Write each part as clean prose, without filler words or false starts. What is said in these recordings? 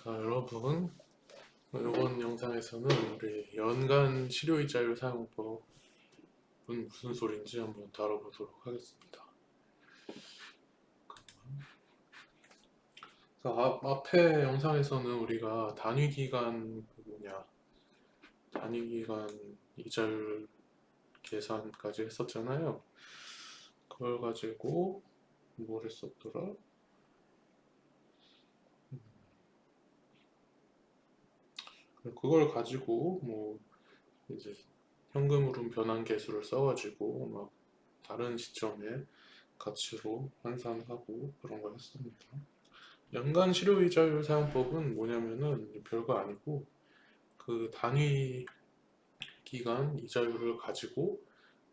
자, 여러분, 이번 영상에서는 우리 연간 실효이자율 사용법은 무슨 소리인지 한번 다뤄보도록 하겠습니다. 자, 앞에 영상에서는 우리가 단위기간 단위기간 이자율 계산까지 했었잖아요. 그걸 가지고 뭘 했었더라? 그걸 가지고 뭐 이제 현금 흐름 변환 계수를 써가지고 막 다른 시점에 가치로 환산하고 그런 걸 했습니다. 연간 실효이자율 사용법은 뭐냐면은 별거 아니고 그 단위 기간 이자율을 가지고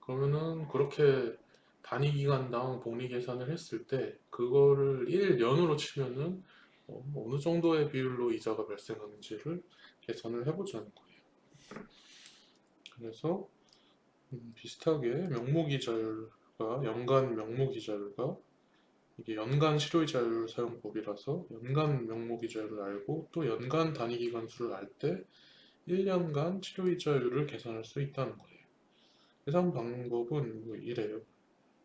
그러면은 그렇게 단위 기간당 복리 계산을 했을 때 그거를 1년으로 치면은 어느 정도의 비율로 이자가 발생하는지를 계산을 해보자는 거예요. 그래서 비슷하게 명목이자율과 연간 명목이자율과 이게 연간 실효이자율 사용법이라서 연간 명목이자율을 알고 또 연간 단위기간수를 알 때 1년간 실효이자율을 계산할 수 있다는 거예요. 계산 방법은 뭐 이래요.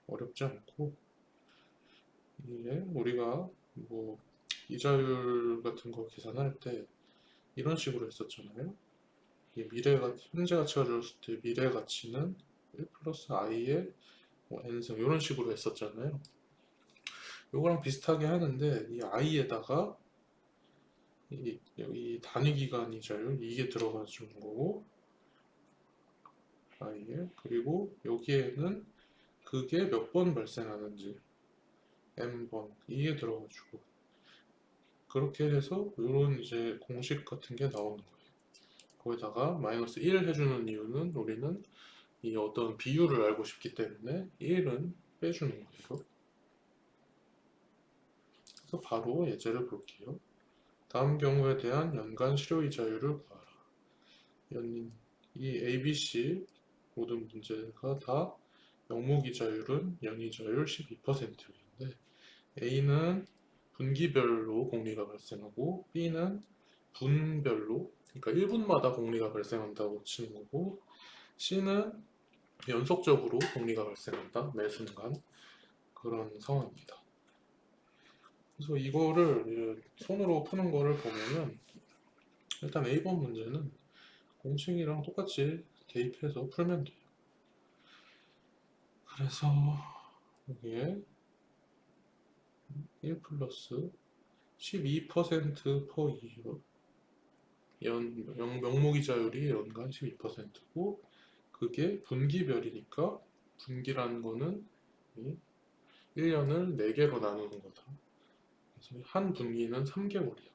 어렵지 않고 이게 우리가 뭐 이자율 같은 거 계산할 때 이런 식으로 했었잖아요. 이게 현재 가치가 들었을 때 미래 가치는 1 플러스 i의 뭐 n승 이런 식으로 했었잖아요. 요거랑 비슷하게 하는데 이 i에다가 이 단위 기간 이자율 이게 들어가 주는 거고 i에 그리고 여기에는 그게 몇 번 발생하는지 n번 이게 들어가지고 그렇게 해서 이런 이제 공식 같은 게 나오는 거예요. 거기다가 마이너스 1 해주는 이유는 우리는 이 어떤 비율을 알고 싶기 때문에 1은 빼주는 거예요. 그래서 바로 예제를 볼게요. 다음 경우에 대한 연간 실효이자율을 구하라. 이 ABC 모든 문제가 다 명목이자율은 연이자율 12%인데 A는 분기별로 복리가 발생하고 B는 분별로 그러니까 1분마다 복리가 발생한다고 치는 거고 C는 연속적으로 복리가 발생한다 매 순간 그런 상황입니다. 그래서 이거를 손으로 푸는 거를 보면은 일단 A번 문제는 공식이랑 똑같이 대입해서 풀면 돼요. 그래서 여기에 1 플러스 12% per year 명목이자율이 연간 12%고 그게 분기별이니까 분기라는 거는 1년을 4개로 나누는 거다. 그래서 한 분기는 3개월이야.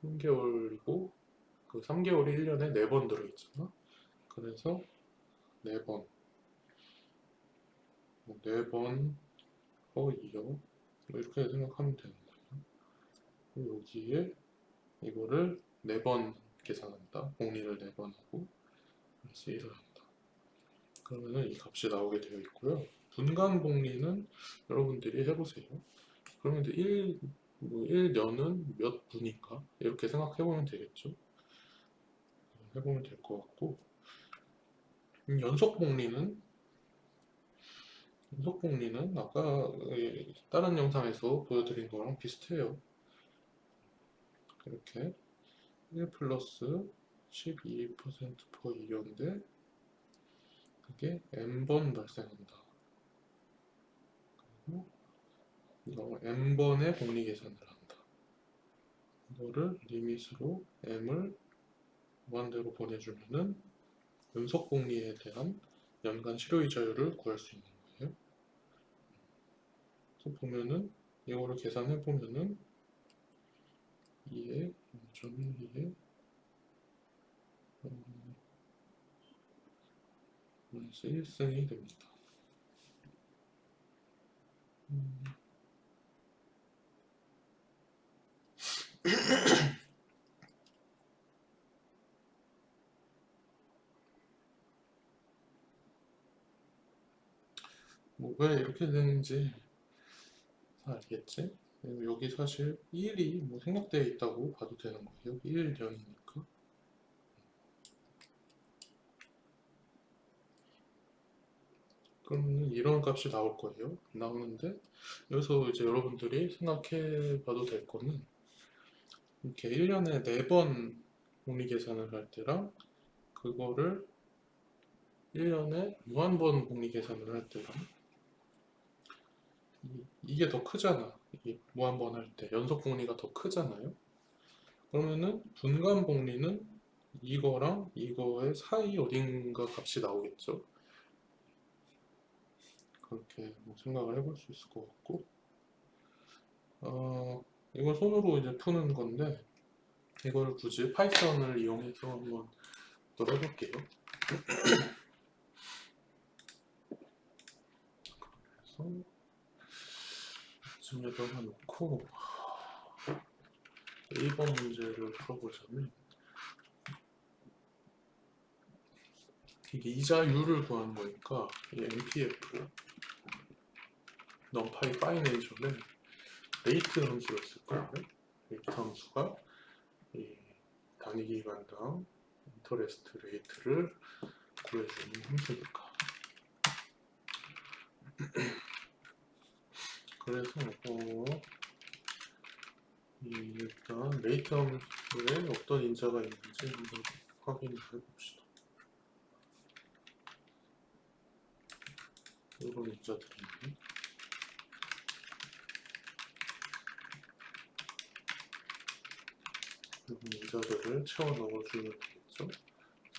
3개월이고 그 3개월이 1년에 4번 들어있잖아. 그래서 4번 4번 per year 이렇게 생각하면 되는 거예요. 여기에 이거를 4번 계산한다. 복리를 4번 하고 그래서 1을 한다. 그러면은 이 값이 나오게 되어 있고요. 분간 복리는 여러분들이 해보세요. 그러면 1년은 몇 분인가? 이렇게 생각해보면 되겠죠. 해보면 될 것 같고 연속 복리는 아까 다른 영상에서 보여드린 거랑 비슷해요. 이렇게 1 플러스 12% per year인데 그게 n번 발생한다. 그리고 이거 n번의 복리 계산을 한다. 이거를 리밋으로 m을 무한대로 보내주면은 연속 복리에 대한 연간 실효이자율을 구할 수 있는 거예요. 그래서 보면은 이거를 계산해 보면은 2에 0.12에 마이너스 1승이 됩니다. 뭐 왜 이렇게 되는지 다 알겠지? 여기 사실 1이 뭐 생략되어 있다고 봐도 되는 거예요. 1년이니까. 그러면 이런 값이 나올 거예요. 나오는데 여기서 이제 여러분들이 생각해 봐도 될 거는 이렇게 1년에 4번 복리 계산을 할 때랑 그거를 1년에 무한번 복리 계산을 할 때랑 이게 더 크잖아. 이 무한번 할 때 연속 복리가 더 크잖아요. 그러면은 분간 복리는 이거랑 이거의 사이 어딘가 값이 나오겠죠. 그렇게 뭐 생각을 해볼 수 있을 것 같고, 이걸 손으로 이제 푸는 건데 이거를 굳이 파이썬을 이용해서 한번 또 해볼게요. 그래서 이쯤에다가 놓고 A번 문제를 풀어보자면 이게 이자율을 구하는 거니까 이 NPF numpy 파이내이션에 레이트 함수가 있을 거예요. 레이트 함수가 이 단위 기간당 인터레스트 레이트를 구해주는 함수니까. 그래서 일단 레이트 함수에 어떤 인자가 있는지 한번 확인을 해봅시다. 이런 인자들이 있네. 이런 인자들을 채워 넣어주면 되겠죠.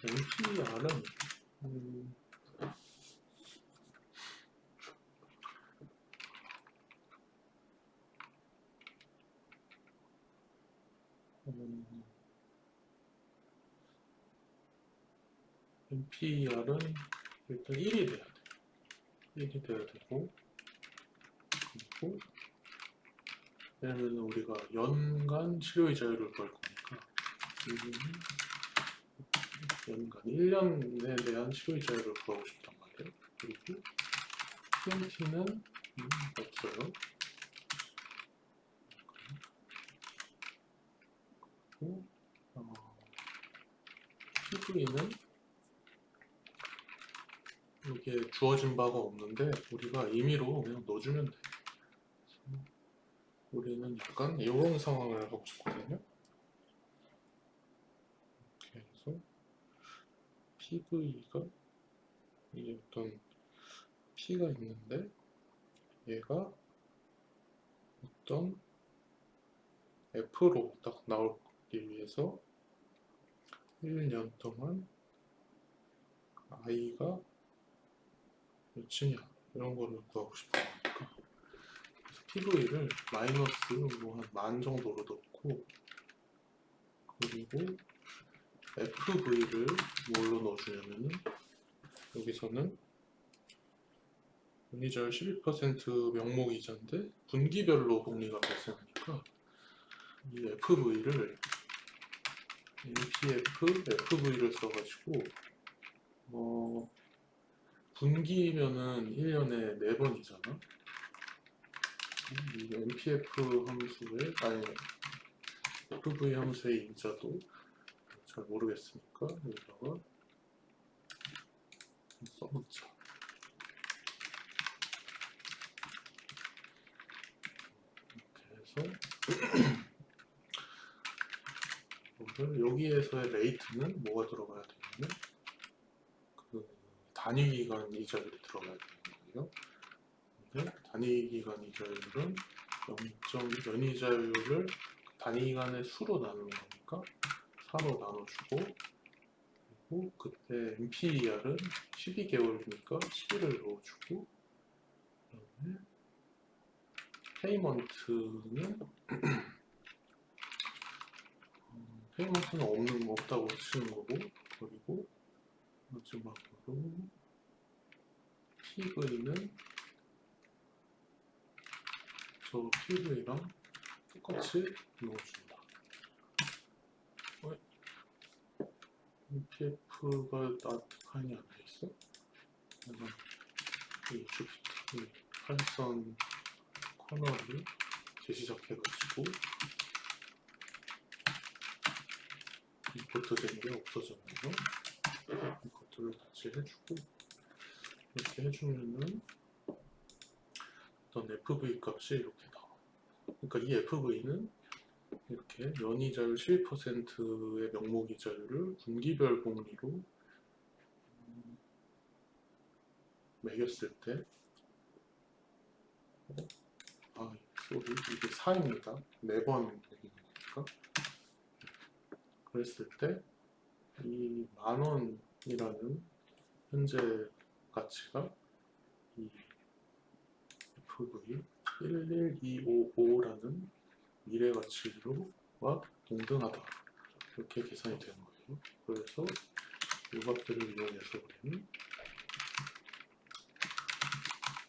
NPR은 NPR은 일단 1이 돼야 돼. 1이 돼야 되고, 그리고 왜냐면 우리가 연간 치료이자율을 구할 거니까 연간 1년에 대한 치료이자율을 구하고 싶단 말이에요. 그리고 PMT는 없어요. 그리고 PV는 여기에 주어진 바가 없는데 우리가 임의로 그냥 넣어주면 돼. 우리는 약간 이런 상황을 하고 싶거든요. 그래서 PV가 이게 어떤 P가 있는데 얘가 어떤 F로 딱 나오기 위해서 1년 동안 I가 몇이냐 이런 거를 구하고 싶은 거니까 PV를 마이너스 뭐 한 10,000 정도로 넣고 그리고 FV를 뭘로 넣어주냐면은 여기서는 분기절 12% 명목이자인데 분기별로 복리가 발생하니까 이 FV를 NPF FV를 써가지고 분기면은 1년에 4번이잖아. 이 NPF 함수의 FV 함수의 인자도 잘 모르겠으니까 여기다가 써놓자. 이렇게 해서 여기에서의 레이트는 뭐가 들어가야 되냐면 그 단위 기간 이자율이 들어가야 되는 거예요. 근데 단위 기간 이자율은 0. 연이자율을 단위 기간의 수로 나누는 거니까 4로 나눠주고 그리고 그때 NPER은 12개월이니까 11을 넣어주고 그다음에 페이먼트는 없다고 치는 거고 그리고 마지막으로 PV는 저 PV랑 똑같이 넣어준다. PF가 나타나이 안 돼있어? 내가 이 파이썬 커널을 재시작해가지고 임포트 된 게 없어졌네요. 이것들을 같이 해주고 이렇게 해주면은 어떤 FV 값이 이렇게 나와. 그러니까 이 FV는 이렇게 연이자율 12%의 명목이자율을 분기별 복리로 매겼을 때 소리 이게 4입니다. 매번 매기는 거니까. 그랬을 때 이 만원이라는 현재 가치가 이 FV 11255라는 미래 가치로와 동등하다. 이렇게 계산이 되는 거예요. 그래서 이 값들을 이용해서 우리는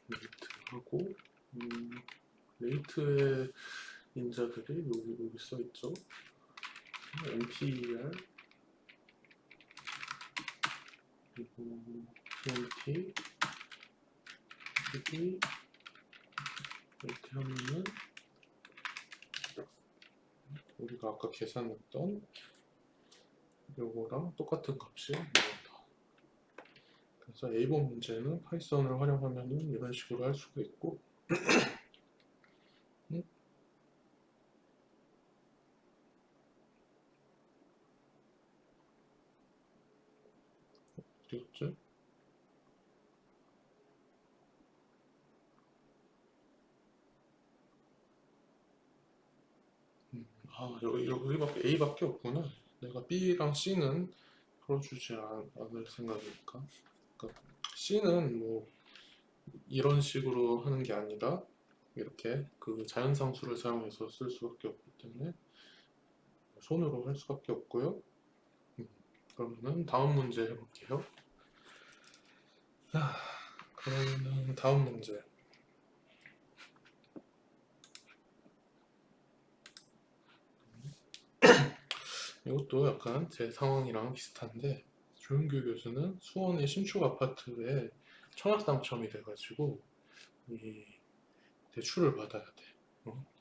레이트하고 레이트의 인자들이 여기 써있죠. MPR 그리고 PMT PB 이렇게 하면은 우리가 아까 계산했던 요거랑 똑같은 값이 나온다. 그래서 A번 문제는 파이썬을 활용하면은 이런 식으로 할 수가 있고 어디였지? 여기밖에 A밖에 없구나. 내가 B랑 C는 풀어주지 않을 생각이니까. 그러니까 C는 뭐 이런 식으로 하는 게 아니라 이렇게 그 자연상수를 사용해서 쓸 수밖에 없기 때문에 손으로 할 수밖에 없고요. 그러면은 다음 문제 해볼게요. 그러면은 다음 문제. 이것도 약간 제 상황이랑 비슷한데 조윤규 교수는 수원의 신축 아파트에 청약 당첨이 돼가지고 이 대출을 받아야 돼.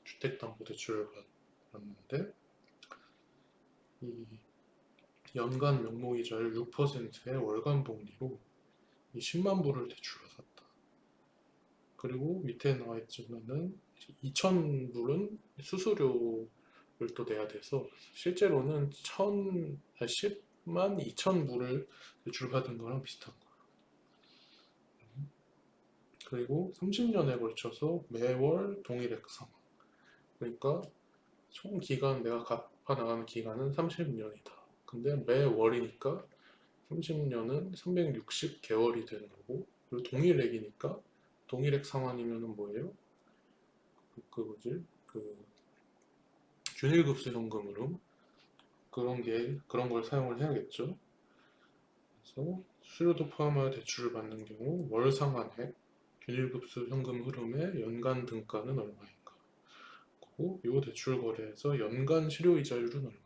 주택담보대출을 받았는데 이 연간 명목이자율 6%의 월간 복리로 이 10만 불을 대출받았다. 그리고 밑에 나와 있지만은 2천 불은 수수료를 또 내야 돼서 실제로는 10만 2천 불을 대출받은 거랑 비슷한 거예요. 그리고 30년에 걸쳐서 매월 동일액 상환. 그러니까 총 기간 내가 갚아 나가는 기간은 30년이다. 근데 매월이니까 30년은 360개월이 되는 거고 그리고 동일액이니까 동일액 상환이면은 뭐예요? 그 균일급수 현금으로 그런 걸 사용을 해야겠죠. 그래서 수수료도 포함하여 대출을 받는 경우 월 상환액, 균일급수 현금 흐름의 연간 등가는 얼마인가? 그리고 이 대출 거래에서 연간 실효이자율은 얼마인가?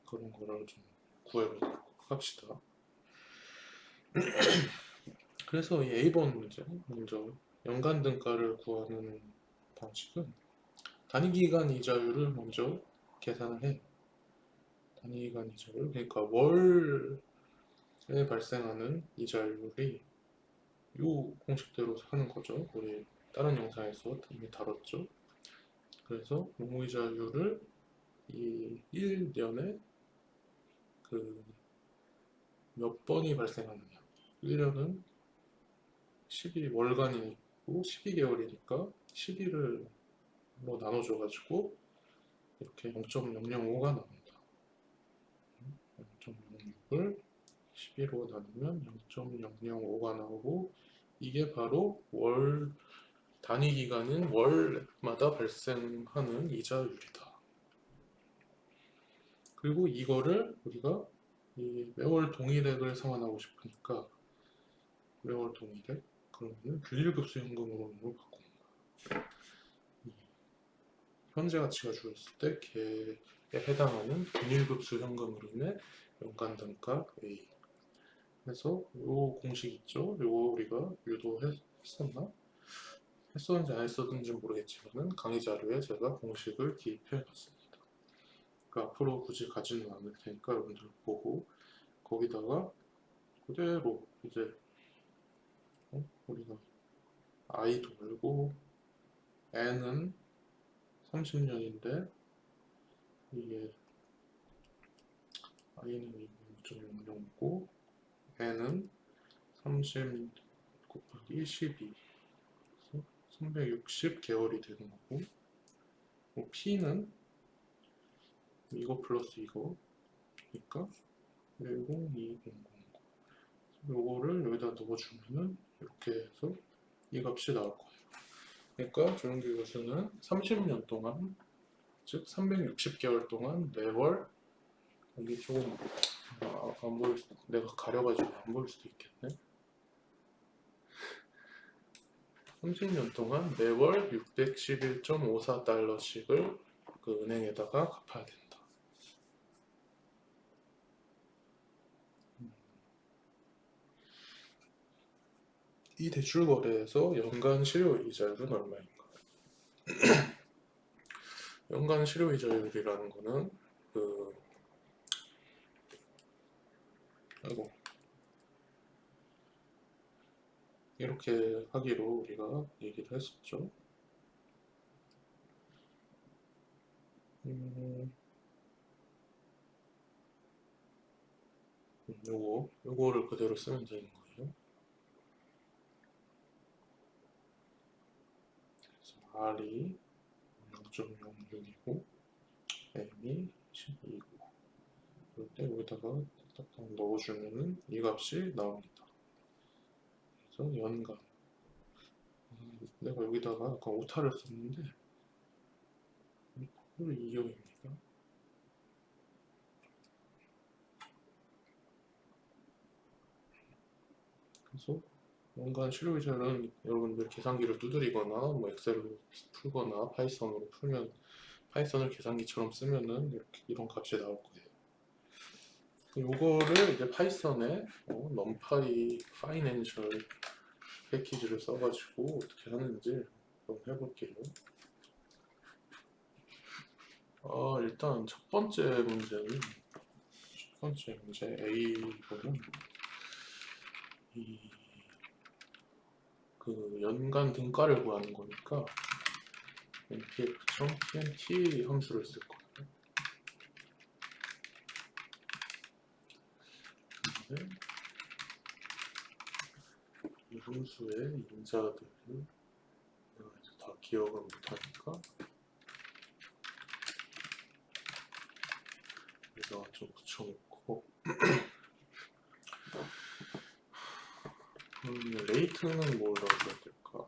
그런 거를 좀 구해보도록 합시다. 그래서 이 A번 문제 먼저 연간 등가를 구하는 방식은 단위기간 이자율을 먼저 계산을 해. 단위기간 이자율 그러니까 월에 발생하는 이자율이 이 공식대로 하는 거죠. 우리 다른 영상에서 이미 다뤘죠. 그래서 명목이자율을 이 1년에 그 몇 번이 발생하느냐. 1년은 12월간이고 12개월이니까 12를 뭐 나눠줘가지고 이렇게 0.005가 나온다. 0.06을 12로 나누면 0.005가 나오고 이게 바로 월 단위 기간인 월마다 발생하는 이자율이다. 그리고 이거를 우리가 이 매월 동일액을 상환하고 싶으니까 매월 동일액 그러면 균일급수 현금으로 바꾼다. 현재 가치가 주었을 때 걔에 해당하는 균일급수 현금 흐름의 연간 단가 A. 그래서 요 공식 있죠? 요거 우리가 유도했었나? 했었는지 안 했었는지 모르겠지만은 강의 자료에 제가 공식을 기입해 놨습니다. 그러니까 앞으로 굳이 가지는 않을 테니까 여러분들 보고 거기다가 그대로 이제 우리가 i도 알고 n은 30년인데 이게 i는 2.00고 n은 30 곱하기 12 360 개월이 되는 거고 p는 이거 플러스 이거 그러니까 10200 요거를 여기다 넣어주면은 이렇게 해서 이 값이 나올 거예요. 그러니까 조용기 교수는 30년 동안 즉 360개월 동안 매월 여기 조금 안 보일 수도 내가 가려가지고 안 보일 수도 있겠네. 30년 동안 매월 611.54달러씩을 그 은행에다가 갚아야 된다. 이 대출 거래에서 연간 실효 이자율은 얼마인가? 연간 실효 이자율이라는 거는 아이고 이렇게 하기로 우리가 얘기를 했었죠. 요거를 그대로 쓰면 되는 거예요. 그래서 R이 0.06이고 M이 12이고 그럴 때 여기다가 딱딱 넣어주면은 이 값이 나옵니다. 그래서 연간 내가 여기다가 아까 오타를 썼는데 이걸 이용입니다. 그래서 연간 실효이자는 여러분들 계산기를 두드리거나 뭐 엑셀로 풀거나 파이썬으로 풀면 파이썬을 계산기처럼 쓰면은 이렇게 이런 값이 나올 거예요. 요거를 이제 파이썬에 넘파이 파이낸셜 패키지를 써가지고 어떻게 하는지 한번 해볼게요. 일단 첫 번째 문제 A번은 그 연간 등가를 구하는 거니까 npf.pnt 함수를 쓸 거예요. 근데 이 함수의 인자들을 내가 이제 다 기억을 못하니까 여기다가 좀 붙여놓고 레이트는 뭘 넣어줘야 될까?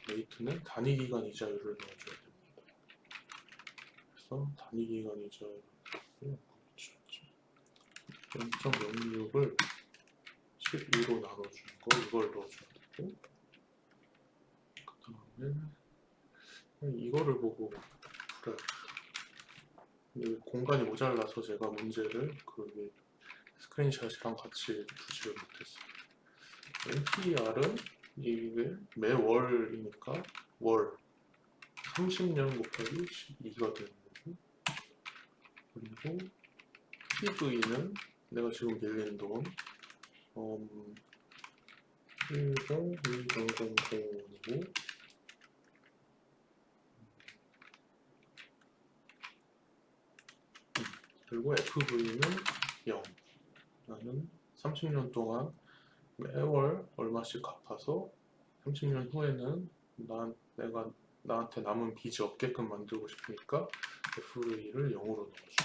레이트는 단위기간 이자율을 넣어줘야 됩니다. 그래서 단위기간 이자율을 0.06을 12로 나눠주는 거 이걸 넣어줘야 되고 그 다음에 이거를 보고 풀어요. 공간이 모자라서 제가 문제를 그 스크린샷이랑 같이 두지를 못했어요. NPR은 이게 매월이니까 월 30년 곱하기 12가 되는 거고 그리고 PV는 내가 지금 빌린 돈 1.2000원이고 그리고 FV는 0. 나는 30년 동안 매월 얼마씩 갚아서 30년 후에는 내가 나한테 남은 빚이 없게끔 만들고 싶으니까 FV를 0으로 넣어줍니다.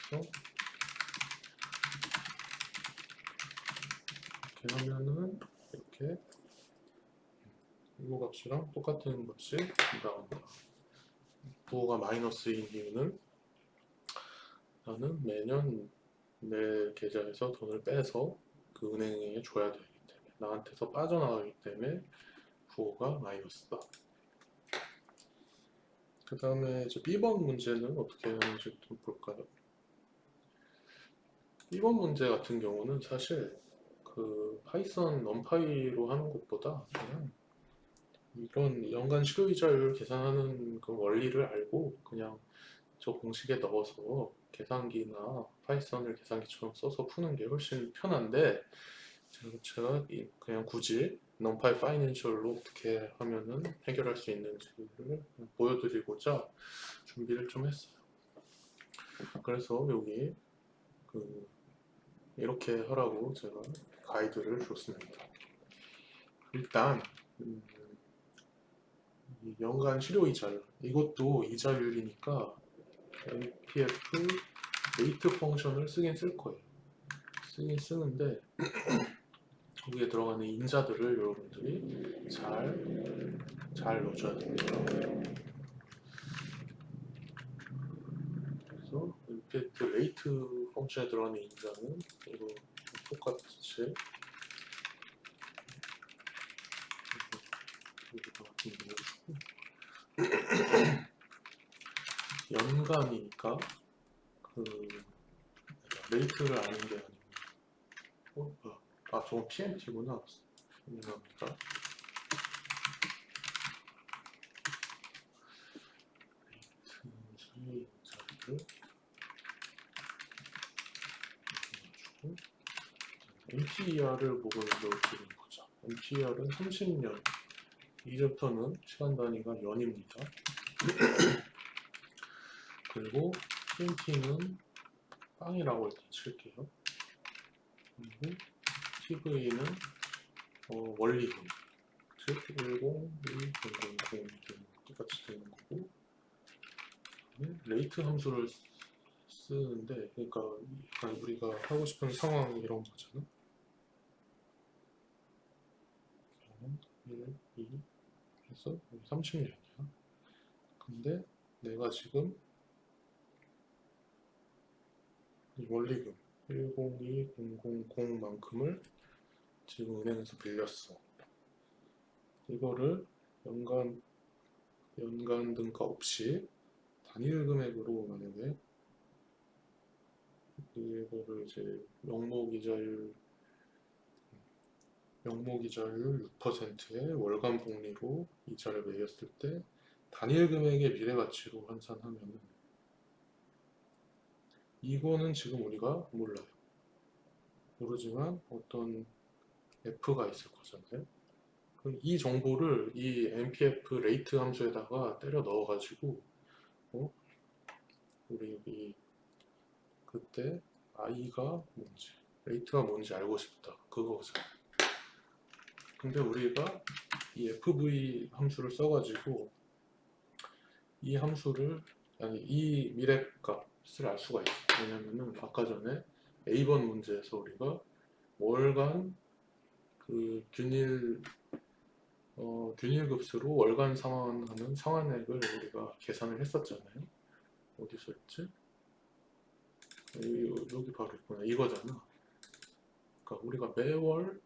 그래서 이렇게 하면은 이렇게 이거 값이랑 똑같은 값이 나온다. 부호가 마이너스인 이유는 나는 매년 내 계좌에서 돈을 빼서 그 은행에 줘야 되기 때문에 나한테서 빠져나가기 때문에 부호가 마이너스다. 그 다음에 이제 B번 문제는 어떻게 하는지 좀 볼까요? B번 문제 같은 경우는 사실 그 파이썬 넘파이로 하는 것보다 그냥 이런 연간 실효이자율 계산하는 그 원리를 알고 그냥 저 공식에 넣어서 계산기나 파이썬을 계산기처럼 써서 푸는 게 훨씬 편한데 제가 그냥 굳이 numpy 파이낸셜로 어떻게 하면은 해결할 수 있는지를 보여드리고자 준비를 좀 했어요. 그래서 여기 이렇게 하라고 제가 가이드를 줬습니다. 일단 이 연간 실효이자율 이것도 이자율이니까 NPF 레이트 펑션을 쓰긴 쓸 거예요. 쓰긴 쓰는데 거기에 들어가는 인자들을 여러분들이 잘 넣어줘야 됩니다. 그래서 NPF 레이트 펑션에 들어가는 인자는 이거 똑같이 여기다가 좀 넣어주고 연간이니까 그 레이트를 아는 게 아니고 저건 PMT구나. 죄송합니다. 레이트 인자를 넣어주고 MPER을 목을 넣을지는 보자. MPER은 30년 이제부터는 시간 단위가 년입니다. 그리고 PMT는 빵이라고 일단 칠게요. 그리고 TV는 원리금 즉 102000 똑같이 되는 거고 레이트 함수를 쓰는데 그러니까 우리가 하고 싶은 상황이 이런 거잖아. 1, 2 해서 30년이야. 근데 내가 지금 원리금 102000만큼을 지금 은행에서 빌렸어. 이거를 연간 등가 없이 단일 금액으로 만약에 이거를 이제 명목이자율 6%의 월간 복리로 이자를 매겼을 때 단일 금액의 미래가치로 환산하면은 이거는 지금 우리가 몰라요. 모르지만 어떤 F가 있을 거잖아요. 그럼 이 정보를 이 NPF 레이트 함수에다가 때려 넣어가지고 우리 여기 그때 I가 뭔지 레이트가 뭔지 알고 싶다. 그거죠. 근데 우리가 이 FV 함수를 써가지고 이 함수를 이 미래값을 알 수가 있어요. 왜냐면은 아까 전에 A번 문제에서 우리가 월간 그 균일급수로 월간 상환하는 상환액을 우리가 계산을 했었잖아요. 어디서 했지? 여기 바로 있구나. 이거잖아. 그러니까 우리가 매월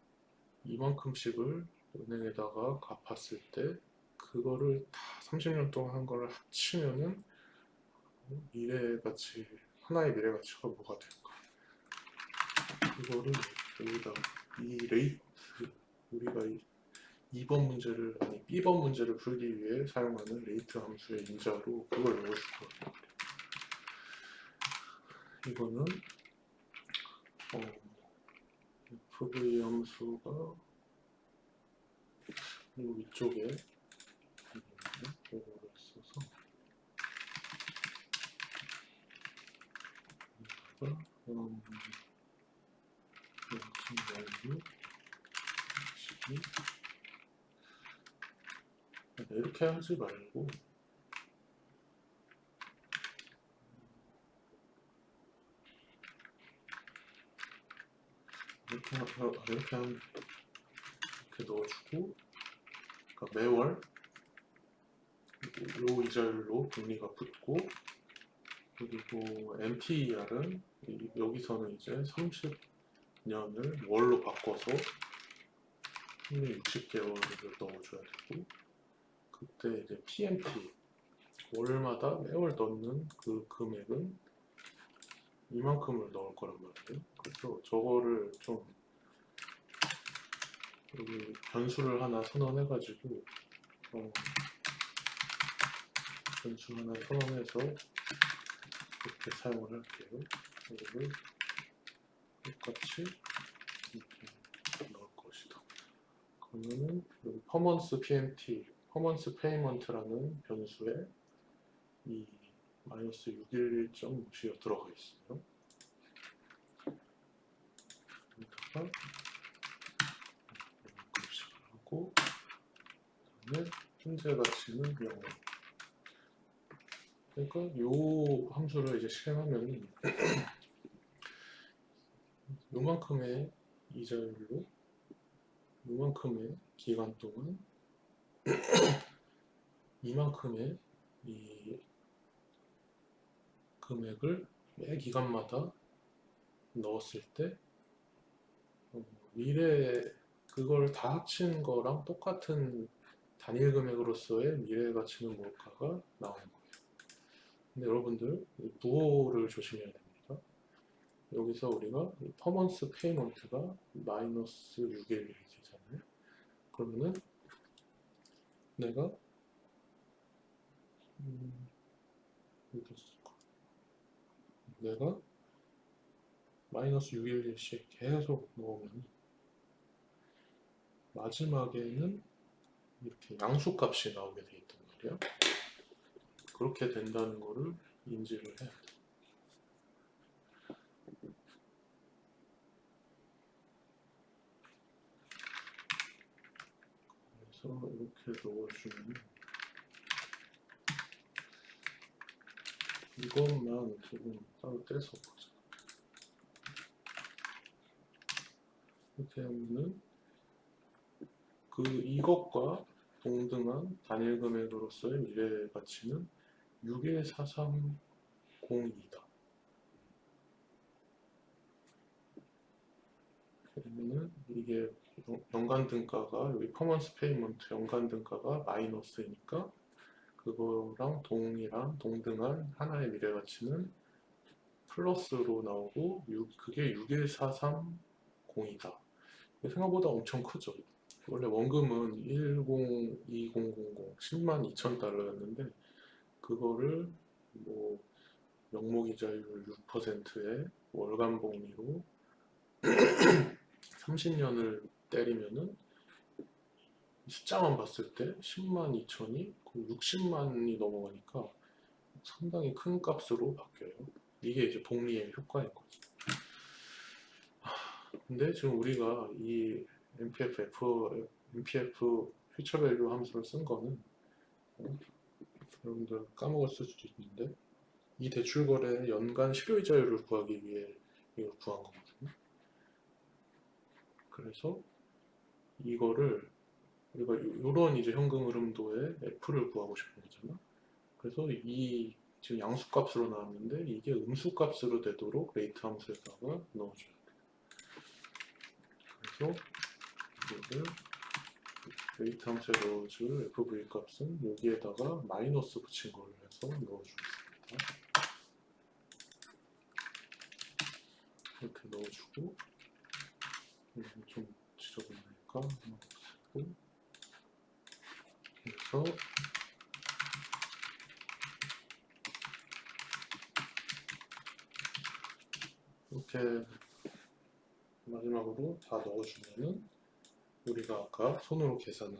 이만큼씩을 은행에다가 갚았을 때 그거를 다 30년 동안 한 거를 합치면은 미래가치 하나의 미래가치가 뭐가 될까? 이거를 여기다 이 레이트 우리가 2번 문제를 B번 문제를 풀기 위해 사용하는 레이트 함수의 인자로 그걸 넣어줄 거예요. 이거는 FV 함수가 이 위쪽에 이거를 써서 이렇게 하지 말고 이렇게 넣어주고 그러니까 매월 요 이자율로 금리가 붙고 그리고 MTER은 여기서는 이제 30년을 월로 바꿔서 60개월을 넣어줘야 되고 그때 이제 PMT 월마다 매월 넣는 그 금액은 이만큼을 넣을 거란 말이에요. 그래서 저거를 좀 여기 변수를 하나 선언해가지고 변수 하나 선언해서 이렇게 사용을 할게요. 이거를 똑같이 이렇게 넣을 것이다. 그러면은 여기 퍼먼스 pmt, 퍼먼스 페이먼트라는 변수에 이 마이너스 611.5가 들어가 있어요. 여기다가 값식을 하고, 그다음에 현재 가치는 0. 그러니까 이 함수를 이제 실행하면 요만큼의 이자율로 요만큼의 기간 동안 이만큼의 이 금액을 매 기간마다 넣었을 때 미래 그걸 다 합친 거랑 똑같은 단일 금액으로서의 미래 가치는 뭘까가 나오는 거예요. 근데 여러분들 부호를 조심해야 됩니다. 여기서 우리가 퍼먼스 페이먼트가 마이너스 611이 되잖아요. 그러면은 내가 내가 마이너스 611씩 계속 넣으면 마지막에는 이렇게 양수값이 나오게 돼 있단 말이야. 그렇게 된다는 거를 인지를 해야 돼. 그래서 이렇게 넣어주면 이것만 조금 따로 떼서 보자. 이렇게 하면은 이것과 동등한 단일 금액으로서의 미래 가치는 61430이다. 그러면은 이게 연간 등가가 여기 퍼먼스 페이먼트 연간 등가가 마이너스이니까 그거랑 동등한 하나의 미래 가치는 플러스로 나오고 그게 61430이다. 생각보다 엄청 크죠. 원래 원금은 102000 102,000달러였는데 그거를 뭐 명목이자율 6%의 월간 복리로 30년을 때리면은 숫자만 봤을 때 102,000이 60만이 넘어가니까 상당히 큰 값으로 바뀌어요. 이게 이제 복리의 효과인 거죠. 근데 지금 우리가 이 MPF 퓨처 밸류 함수를 쓴 거는 여러분들 까먹었을 수도 있는데 이 대출 거래의 연간 실효이자율을 구하기 위해 이걸 구한 거거든요. 그래서 이거를 우리가 이런 이제 현금 흐름도의 F를 구하고 싶은 거잖아. 그래서 이 지금 양수값으로 나왔는데 이게 음수값으로 되도록 레이트 함수에다가 넣어줘야 돼. 그래서 이거를 레이트 함수에 넣어줄 FV 값은 여기에다가 마이너스 붙인 거를 해서 넣어주겠습니다. 이렇게 넣어주고 좀 지저분하니까 넣고 그래서 이렇게 마지막으로 다 넣어주면은 우리가 아까 손으로 계산한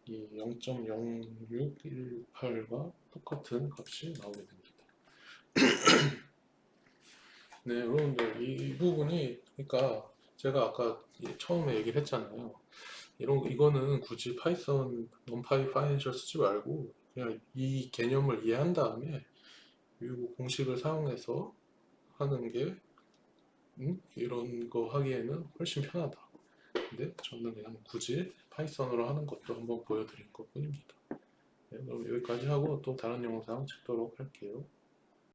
이 0.0618과 똑같은 값이 나오게 됩니다. 네, 여러분들 이 부분이 그러니까 제가 아까 처음에 얘기를 했잖아요. 이거는 굳이 파이썬 넘파이 파이낸셜 쓰지 말고 그냥 이 개념을 이해한 다음에 이 공식을 사용해서 하는 게 이런 거 하기에는 훨씬 편하다. 근데 저는 그냥 굳이 파이썬으로 하는 것도 한번 보여드린 것 뿐입니다. 네, 그럼 여기까지 하고 또 다른 영상 찍도록 할게요.